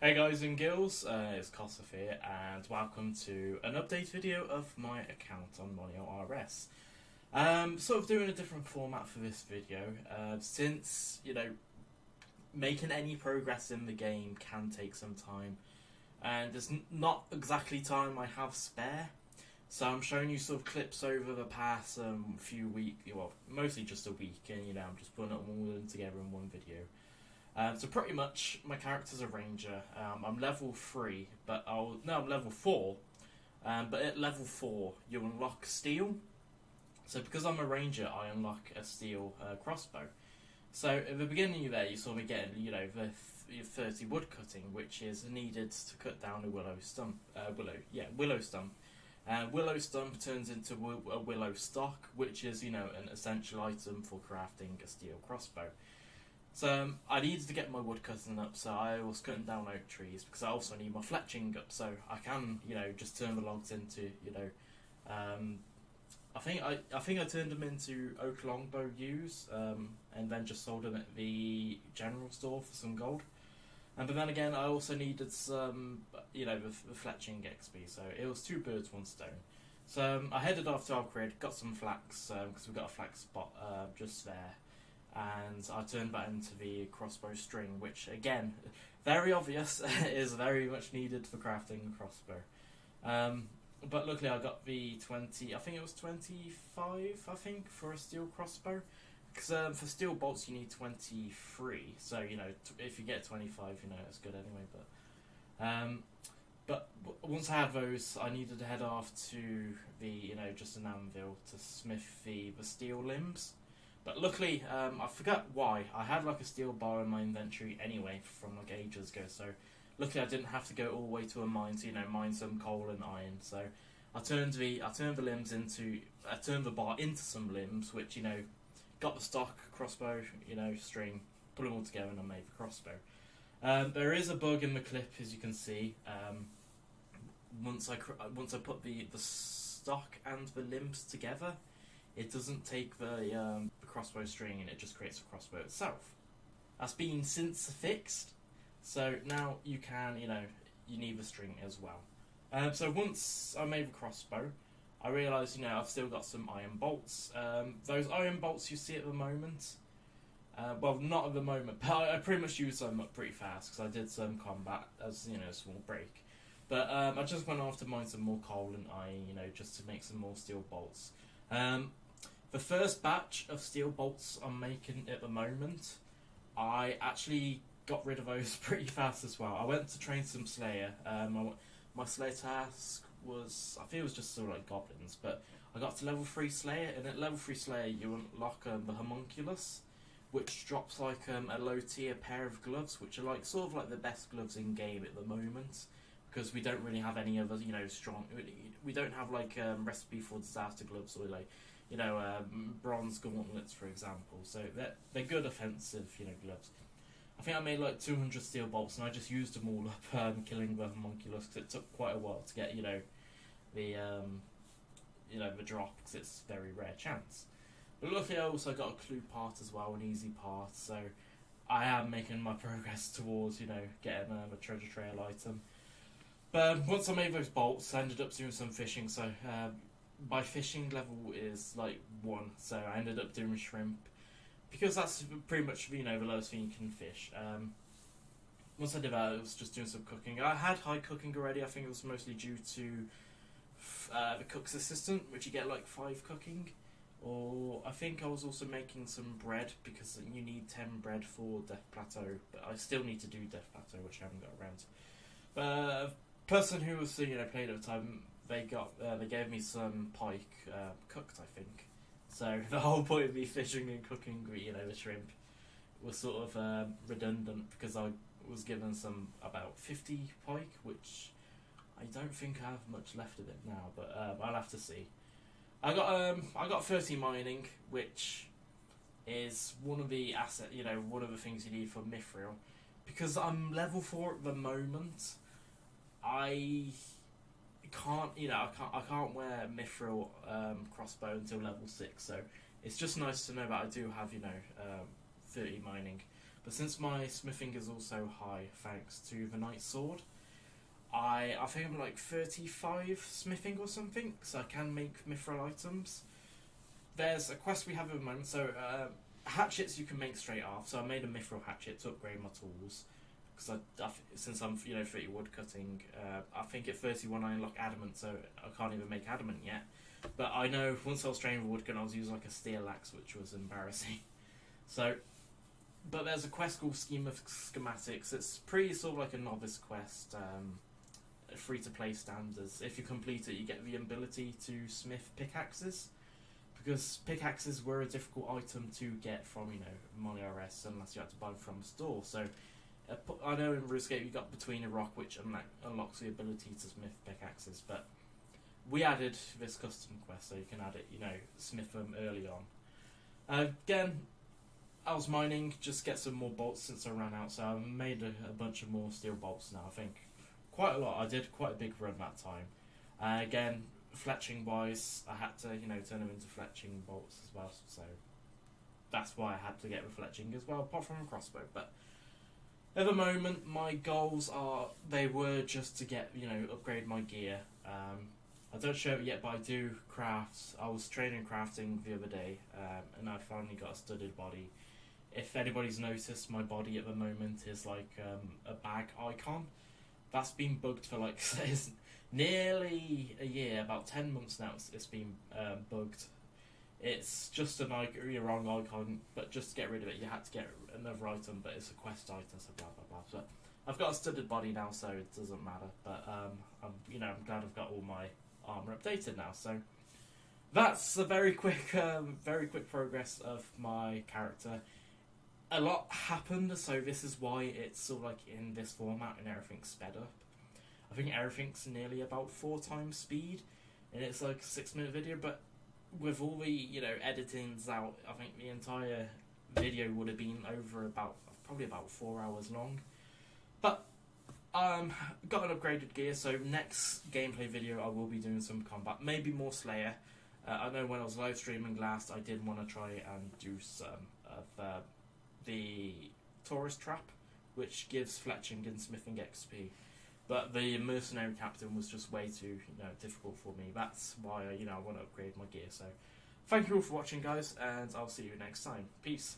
Hey guys and girls, it's Koss here, and welcome to an update video of my account on Molior RS. Sort of doing a different format for this video, since, making any progress in the game can take some time, and there's not exactly time I have spare, so I'm showing you sort of clips over the past few weeks, well, mostly just a week, and I'm just putting it all together in one video. So pretty much, my character's a ranger. I'm level 3, but I'm level 4. But at level 4, you unlock steel. So because I'm a ranger, I unlock a steel crossbow. So at the beginning there, you saw me getting, the 30 wood cutting, which is needed to cut down a willow stump. Willow stump. Willow stump turns into a willow stock, which is, an essential item for crafting a steel crossbow. So I needed to get my wood cutting up, so I was cutting down oak trees because I also need my fletching up, so I can, just turn the logs into, I think I turned them into oak longbow yews, and then just sold them at the general store for some gold. But then again, I also needed some, the fletching XP, so it was 2 birds, 1 stone. So I headed off to Upgrade, got some flax, because we've got a flax spot just there. And I turned that into the crossbow string, which again, very obvious, is very much needed for crafting a crossbow. But luckily I got the 20, I think it was 25, for a steel crossbow. Because for steel bolts you need 23, so if you get 25, it's good anyway. But once I had those, I needed to head off to the, just an anvil to smith the steel limbs. But luckily, I forgot why. I had a steel bar in my inventory anyway from ages ago. So luckily, I didn't have to go all the way to a mine to mine some coal and iron. So I turned the bar into some limbs, which got the stock crossbow string, put them all together, and I made the crossbow. There is a bug in the clip, as you can see. Once I put the stock and the limbs together, it doesn't take the crossbow string, and it just creates a crossbow itself. That's been since fixed, so now you can, you need the string as well. So once I made the crossbow, I realised, I've still got some iron bolts. Those iron bolts you see at the moment, well, not at the moment, but I pretty much used them up pretty fast because I did some combat as, a small break. But I just went off to mine some more coal and iron, just to make some more steel bolts. The first batch of steel bolts I'm making at the moment, I actually got rid of those pretty fast as well. I went to train some Slayer. My Slayer task was, I think it was just sort of like goblins, but I got to level 3 Slayer, and at level 3 Slayer you unlock the homunculus, which drops a low tier pair of gloves, which are sort of the best gloves in game at the moment, because we don't really have any other, strong, we don't have recipe for disaster gloves or bronze gauntlets, for example. So they're good offensive, gloves. I think I made 200 steel bolts, and I just used them all up, killing the homunculus, because it took quite a while to get, the drop, because it's a very rare chance. But luckily I also got a clue part as well, an easy part, so I am making my progress towards, getting a treasure trail item. But once I made those bolts, I ended up doing some fishing, so my fishing level is 1, so I ended up doing shrimp, because that's pretty much the lowest thing you can fish. Once I did that, I was just doing some cooking. I had high cooking already. I think it was mostly due to the cook's assistant, which you get 5 cooking, or I think I was also making some bread, because you need 10 bread for Death Plateau, but I still need to do Death Plateau, which I haven't got around. But person who was played at the time, they gave me some pike cooked, I think. So the whole point of me fishing and cooking, the shrimp, was sort of redundant, because I was given about 50 pike, which I don't think I have much left of it now, but I'll have to see. I got 30 mining, which is one of the one of the things you need for Mithril, because I'm level 4 at the moment. I can't wear Mithril crossbow until level 6, so it's just nice to know that I do have 30 mining. but since my smithing is also high thanks to the Knight's Sword, I think I'm like 35 smithing or something, so I can make mithril items. There's a quest we have at the moment, so hatchets you can make straight off, so I made a mithril hatchet to upgrade my tools, because since I'm 30 wood cutting, I think at 31 I unlock adamant, so I can't even make adamant yet. But I know once I was training with woodgun I was using like a steel axe, which was embarrassing. So, but there's a quest called Scheme of Schematics. It's pretty sort of like a novice quest, free to play standards. If you complete it, you get the ability to smith pickaxes, because pickaxes were a difficult item to get from Molior RS unless you had to buy them from a store. So I know in Runescape you got Between a Rock, which unlocks the ability to smith pickaxes, but we added this custom quest so you can add it, smith them early on. Again, I was mining, just get some more bolts since I ran out, so I made a bunch of more steel bolts now. I think quite a lot. I did quite a big run that time. Again, fletching wise, I had to turn them into fletching bolts as well, so that's why I had to get the fletching as well, apart from a crossbow. But at the moment, my goals were just to get upgrade my gear. I don't show it yet, but I do craft. I was training crafting the other day, and I finally got a studded body. If anybody's noticed, my body at the moment is like a bag icon. That's been bugged for like nearly a year, about 10 months now. It's been bugged. It's just a wrong icon, but just to get rid of it, you had to get another item, but it's a quest item, so blah blah blah. So I've got a studded body now, so it doesn't matter. But I'm glad I've got all my armor updated now. So that's a very quick progress of my character. A lot happened, so this is why it's sort of like in this format and everything's sped up. I think everything's nearly about 4 times speed, and it's like a 6-minute video, but with all the editings out, I think the entire video would have been over probably about 4 hours long. But got an upgraded gear, so next gameplay video I will be doing some combat, maybe more Slayer. I know when I was live streaming last, I did want to try and do some of the Tourist Trap, which gives fletching and smithing XP. But the mercenary captain was just way too difficult for me. That's why I want to upgrade my gear. So thank you all for watching, guys, and I'll see you next time. Peace.